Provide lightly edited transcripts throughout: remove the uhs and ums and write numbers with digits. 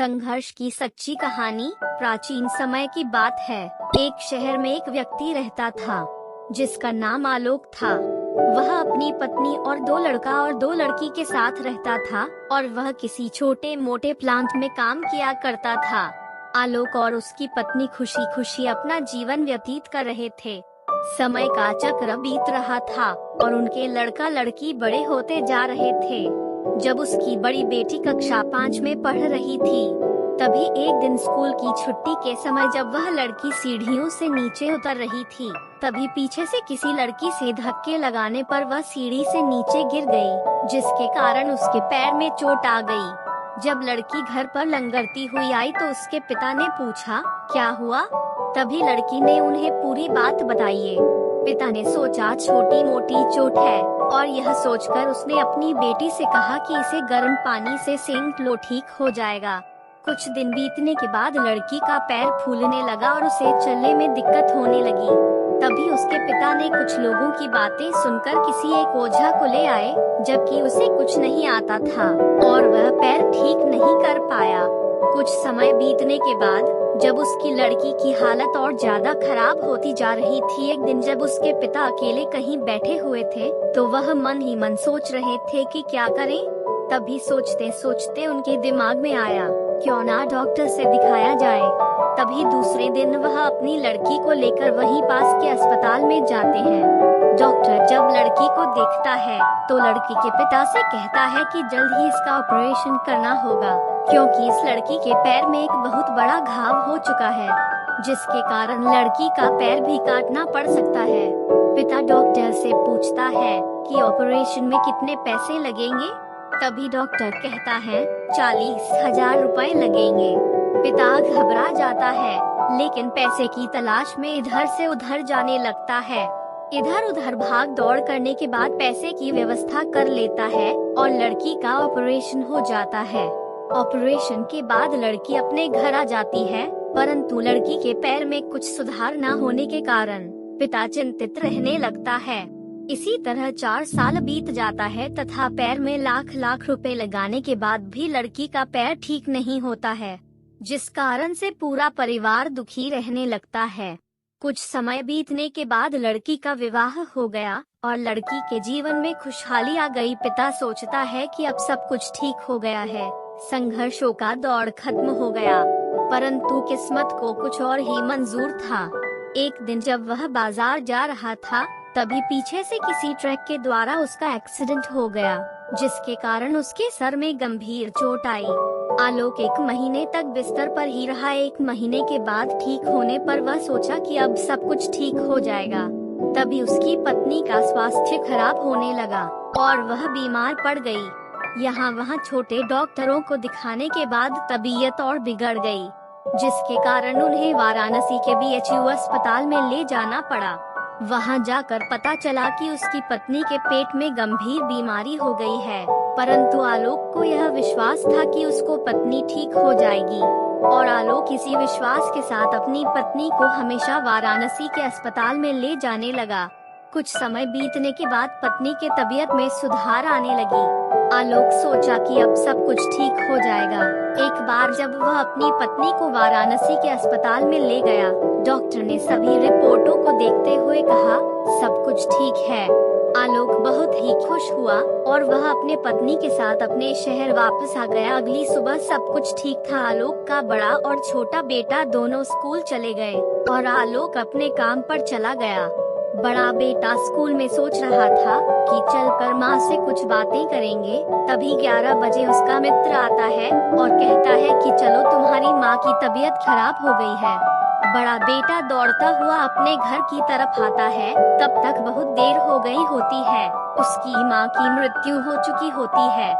संघर्ष की सच्ची कहानी प्राचीन समय की बात है। एक शहर में एक व्यक्ति रहता था जिसका नाम आलोक था। वह अपनी पत्नी और दो लड़का और दो लड़की के साथ रहता था और वह किसी छोटे मोटे प्लांट में काम किया करता था। आलोक और उसकी पत्नी खुशी खुशी अपना जीवन व्यतीत कर रहे थे। समय का चक्र बीत रहा था और उनके लड़का लड़की बड़े होते जा रहे थे। जब उसकी बड़ी बेटी कक्षा 5 में पढ़ रही थी, तभी एक दिन स्कूल की छुट्टी के समय जब वह लड़की सीढ़ियों से नीचे उतर रही थी, तभी पीछे से किसी लड़की से धक्के लगाने पर वह सीढ़ी से नीचे गिर गई, जिसके कारण उसके पैर में चोट आ गई। जब लड़की घर पर लंगड़ती हुई आई तो उसके पिता ने पूछा, क्या हुआ? तभी लड़की ने उन्हें पूरी बात बताई। पिता ने सोचा छोटी मोटी चोट है और यह सोचकर उसने अपनी बेटी से कहा कि इसे गर्म पानी से सेंक लो, ठीक हो जाएगा। कुछ दिन बीतने के बाद लड़की का पैर फूलने लगा और उसे चलने में दिक्कत होने लगी। तभी उसके पिता ने कुछ लोगों की बातें सुनकर किसी एक ओझा को ले आए, जबकि उसे कुछ नहीं आता था और वह पैर ठीक नहीं कर पाया। कुछ समय बीतने के बाद जब उसकी लड़की की हालत और ज्यादा खराब होती जा रही थी, एक दिन जब उसके पिता अकेले कहीं बैठे हुए थे तो वह मन ही मन सोच रहे थे कि क्या करें। तभी सोचते सोचते उनके दिमाग में आया, क्यों ना डॉक्टर से दिखाया जाए। तभी दूसरे दिन वह अपनी लड़की को लेकर वहीं पास के अस्पताल में जाते हैं। डॉक्टर जब लड़की को देखता है तो लड़की के पिता से कहता है कि जल्द ही इसका ऑपरेशन करना होगा, क्योंकि इस लड़की के पैर में एक बहुत बड़ा घाव हो चुका है, जिसके कारण लड़की का पैर भी काटना पड़ सकता है। पिता डॉक्टर से पूछता है कि ऑपरेशन में कितने पैसे लगेंगे? तभी डॉक्टर कहता है 40,000 रुपए लगेंगे। पिता घबरा जाता है, लेकिन पैसे की तलाश में इधर से उधर जाने लगता है। इधर उधर भाग दौड़ करने के बाद पैसे की व्यवस्था कर लेता है और लड़की का ऑपरेशन हो जाता है। ऑपरेशन के बाद लड़की अपने घर आ जाती है, परंतु लड़की के पैर में कुछ सुधार न होने के कारण पिता चिंतित रहने लगता है। इसी तरह 4 साल बीत जाता है तथा पैर में लाख लाख रुपए लगाने के बाद भी लड़की का पैर ठीक नहीं होता है, जिस कारण से पूरा परिवार दुखी रहने लगता है। कुछ समय बीतने के बाद लड़की का विवाह हो गया और लड़की के जीवन में खुशहाली आ गई। पिता सोचता है कि अब सब कुछ ठीक हो गया है, संघर्षों का दौर खत्म हो गया, परंतु किस्मत को कुछ और ही मंजूर था। एक दिन जब वह बाजार जा रहा था, तभी पीछे से किसी ट्रक के द्वारा उसका एक्सीडेंट हो गया, जिसके कारण उसके सर में गंभीर चोट आई। आलोक 1 महीने तक बिस्तर पर ही रहा। 1 महीने के बाद ठीक होने पर वह सोचा कि अब सब कुछ ठीक हो जाएगा। तभी उसकी पत्नी का स्वास्थ्य खराब होने लगा और वह बीमार पड़ गई। यहाँ वहाँ छोटे डॉक्टरों को दिखाने के बाद तबीयत और बिगड़ गई, जिसके कारण उन्हें वाराणसी के BHU अस्पताल में ले जाना पड़ा। वहां जाकर पता चला कि उसकी पत्नी के पेट में गंभीर बीमारी हो गई है, परंतु आलोक को यह विश्वास था कि उसको पत्नी ठीक हो जाएगी और आलोक इसी विश्वास के साथ अपनी पत्नी को हमेशा वाराणसी के अस्पताल में ले जाने लगा। कुछ समय बीतने के बाद पत्नी के तबीयत में सुधार आने लगी। आलोक सोचा कि अब सब कुछ ठीक हो जाएगा। एक बार जब वह अपनी पत्नी को वाराणसी के अस्पताल में ले गया, डॉक्टर ने सभी रिपोर्टों को देखते हुए कहा, सब कुछ ठीक है। आलोक बहुत ही खुश हुआ और वह अपने पत्नी के साथ अपने शहर वापस आ गया। अगली सुबह सब कुछ ठीक था। आलोक का बड़ा और छोटा बेटा दोनों स्कूल चले गए और आलोक अपने काम पर चला गया। बड़ा बेटा स्कूल में सोच रहा था कि चलकर माँ से कुछ बातें करेंगे। तभी 11 बजे उसका मित्र आता है और कहता है कि चलो, तुम्हारी माँ की तबीयत खराब हो गई है। बड़ा बेटा दौड़ता हुआ अपने घर की तरफ आता है। तब तक बहुत देर हो गई होती है, उसकी माँ की मृत्यु हो चुकी होती है।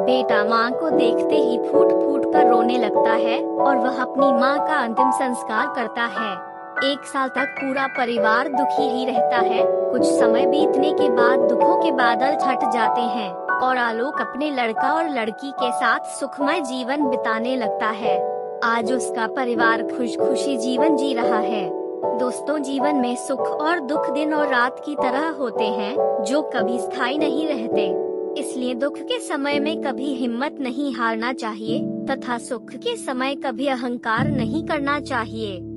बेटा माँ को देखते ही फूट फूट कर रोने लगता है और वह अपनी माँ का अंतिम संस्कार करता है। 1 साल तक पूरा परिवार दुखी ही रहता है। कुछ समय बीतने के बाद दुखों के बादल छट जाते हैं और आलोक अपने लड़का और लड़की के साथ सुखमय जीवन बिताने लगता है। आज उसका परिवार खुश खुशी जीवन जी रहा है। दोस्तों, जीवन में सुख और दुख दिन और रात की तरह होते हैं, जो कभी स्थायी नहीं रहते। इसलिए दुख के समय में कभी हिम्मत नहीं हारना चाहिए। तथा सुख के समय कभी अहंकार नहीं करना चाहिए।